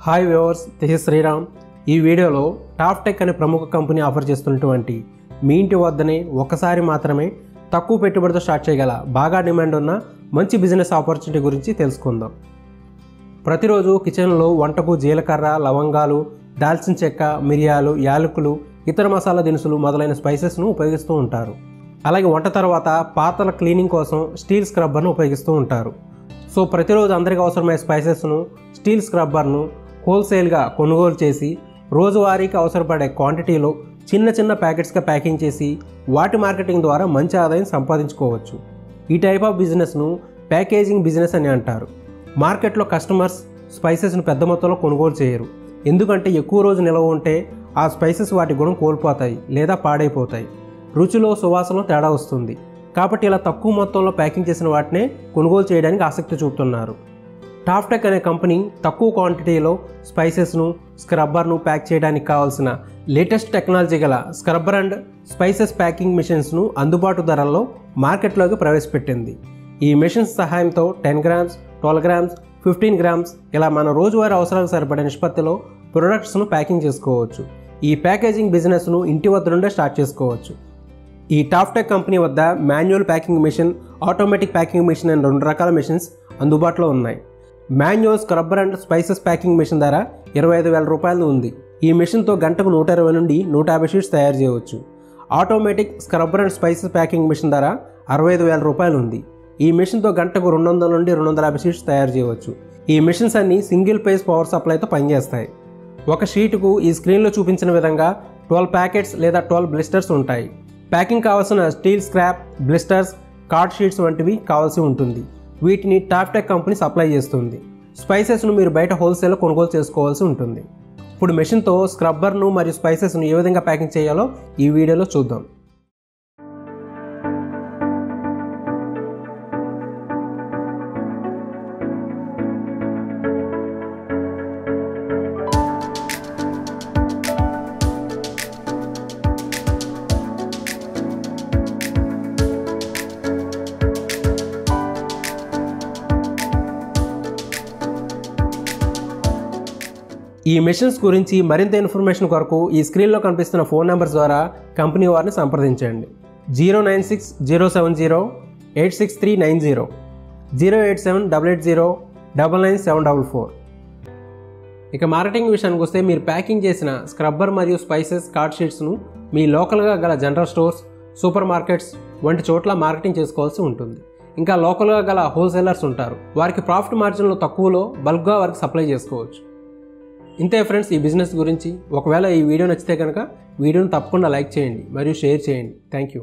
Hi viewers, this is Sriram. ఈ వీడియోలో top tech అనే ప్రముఖ కంపెనీ ఆఫర్ చేస్తున్నటువంటి మీ ఇంటి వద్దనే ఒకసారి మాత్రమే తక్కువ పెట్టుబడితో స్టార్ట్ చేయగల బాగా డిమాండ్ ఉన్న మంచి బిజినెస్ ఆపర్చునిటీ గురించి తెలుసుకుందాం. ప్రతిరోజు కిచెన్లో వంటకు జీలకర్ర, లవంగాలు, దాల్చిన చెక్క, మిరియాలు, యాలకులు, ఇతర మసాలా దినుసులు మొదలైన స్పైసెస్ను ఉపయోగిస్తూ ఉంటారు. అలాగే వంట తర్వాత పాత్రల క్లీనింగ్ కోసం స్టీల్ స్క్రబ్బర్ను ఉపయోగిస్తూ ఉంటారు. సో ప్రతిరోజు అందరికీ అవసరమయ్యే స్పైసెస్ను, స్టీల్ స్క్రబ్బర్ను హోల్సేల్గా కొనుగోలు చేసి రోజువారీకి అవసరపడే క్వాంటిటీలో చిన్న చిన్న ప్యాకెట్స్గా ప్యాకింగ్ చేసి వాటి మార్కెటింగ్ ద్వారా మంచి ఆదాయం సంపాదించుకోవచ్చు. ఈ టైప్ ఆఫ్ బిజినెస్ను ప్యాకేజింగ్ బిజినెస్ అని అంటారు. మార్కెట్లో కస్టమర్స్ స్పైసెస్ను పెద్ద మొత్తంలో కొనుగోలు చేయరు. ఎందుకంటే ఎక్కువ రోజు నిల్వ ఉంటే ఆ స్పైసెస్ వాటి గుణం కోల్పోతాయి లేదా పాడైపోతాయి. రుచిలో, సువాసనలో తేడా వస్తుంది. కాబట్టి ఇలా తక్కువ మొత్తంలో ప్యాకింగ్ చేసిన వాటినే కొనుగోలు చేయడానికి ఆసక్తి చూపుతున్నారు. టాప్ టెక్ అనే కంపెనీ తక్కువ క్వాంటిటీలో స్పైసెస్ను, స్క్రబ్బర్ను ప్యాక్ చేయడానికి కావాల్సిన లేటెస్ట్ టెక్నాలజీ గల స్క్రబ్బర్ అండ్ స్పైసెస్ ప్యాకింగ్ మిషన్స్ను అందుబాటు ధరల్లో మార్కెట్లోకి ప్రవేశపెట్టింది. ఈ మిషన్స్ సహాయంతో 10 గ్రామ్స్, 12 గ్రామ్స్, 15 గ్రామ్స్ ఇలా మన రోజువారీ అవసరాలకు సరిపడే నిష్పత్తిలో ప్రొడక్ట్స్ను ప్యాకింగ్ చేసుకోవచ్చు. ఈ ప్యాకేజింగ్ బిజినెస్ను ఇంటి వద్ద నుండే స్టార్ట్ చేసుకోవచ్చు. ఈ టాప్ టెక్ కంపెనీ వద్ద manual packing machine, automatic packing machine అని 2 రకాల మిషన్స్ అందుబాటులో ఉన్నాయి. Manual scrubber and spices packing machine ధర 25,000 రూపాయలు ఉంది. ఈ మిషన్తో గంటకు 120 నుండి 150 షీట్స్ తయారు చేయవచ్చు. Automatic scrubber and spices packing machine ధర 65,000 రూపాయలు ఉంది. ఈ మిషన్తో గంటకు 200 నుండి 250 షీట్స్ తయారు చేయవచ్చు. ఈ మిషన్స్ అన్ని సింగిల్ ఫేజ్ పవర్ సప్లైతో పనిచేస్తాయి. ఒక షీటుకు ఈ స్క్రీన్లో చూపించిన విధంగా 12 ప్యాకెట్స్ లేదా 12 బ్లిస్టర్స్ ఉంటాయి. ప్యాకింగ్ కావాల్సిన steel scrap, blisters, card sheets వంటివి కావాల్సి ఉంటుంది. వీటిని టాప్ టెక్ కంపెనీ సప్లై చేస్తుంది. స్పైసెస్ను మీరు బయట హోల్సేల్లో కొనుగోలు చేసుకోవాల్సి ఉంటుంది. ఇప్పుడు మెషిన్తో స్క్రబ్బర్ను మరియు స్పైసెస్ను ఏ విధంగా ప్యాకింగ్ చేయాలో ఈ వీడియోలో చూద్దాం. ఈ మెషిన్స్ గురించి మరింత ఇన్ఫర్మేషన్ కొరకు ఈ స్క్రీన్లో కనిపిస్తున్న ఫోన్ నెంబర్స్ ద్వారా కంపెనీ వారిని సంప్రదించండి. 096-070-86390, 087-880-99744. ఇక మార్కెటింగ్ విషయానికి వస్తే మీరు ప్యాకింగ్ చేసిన స్క్రబ్బర్ మరియు స్పైసెస్ కార్డ్ షీట్స్ను మీ లోకల్గా గల జనరల్ స్టోర్స్, సూపర్ మార్కెట్స్ వంటి చోట్ల మార్కెటింగ్ చేసుకోవాల్సి ఉంటుంది. ఇంకా లోకల్గా గల హోల్సేలర్స్ ఉంటారు. వారికి ప్రాఫిట్ మార్జిన్లో తక్కువలో బల్క్గా వారికి సప్లై చేసుకోవచ్చు. ఇంతే ఫ్రెండ్స్ ఈ బిజినెస్ గురించి. ఒకవేళ ఈ వీడియో నచ్చితే కనుక వీడియోని తప్పకుండా లైక్ చేయండి మరియు షేర్ చేయండి. Thank you.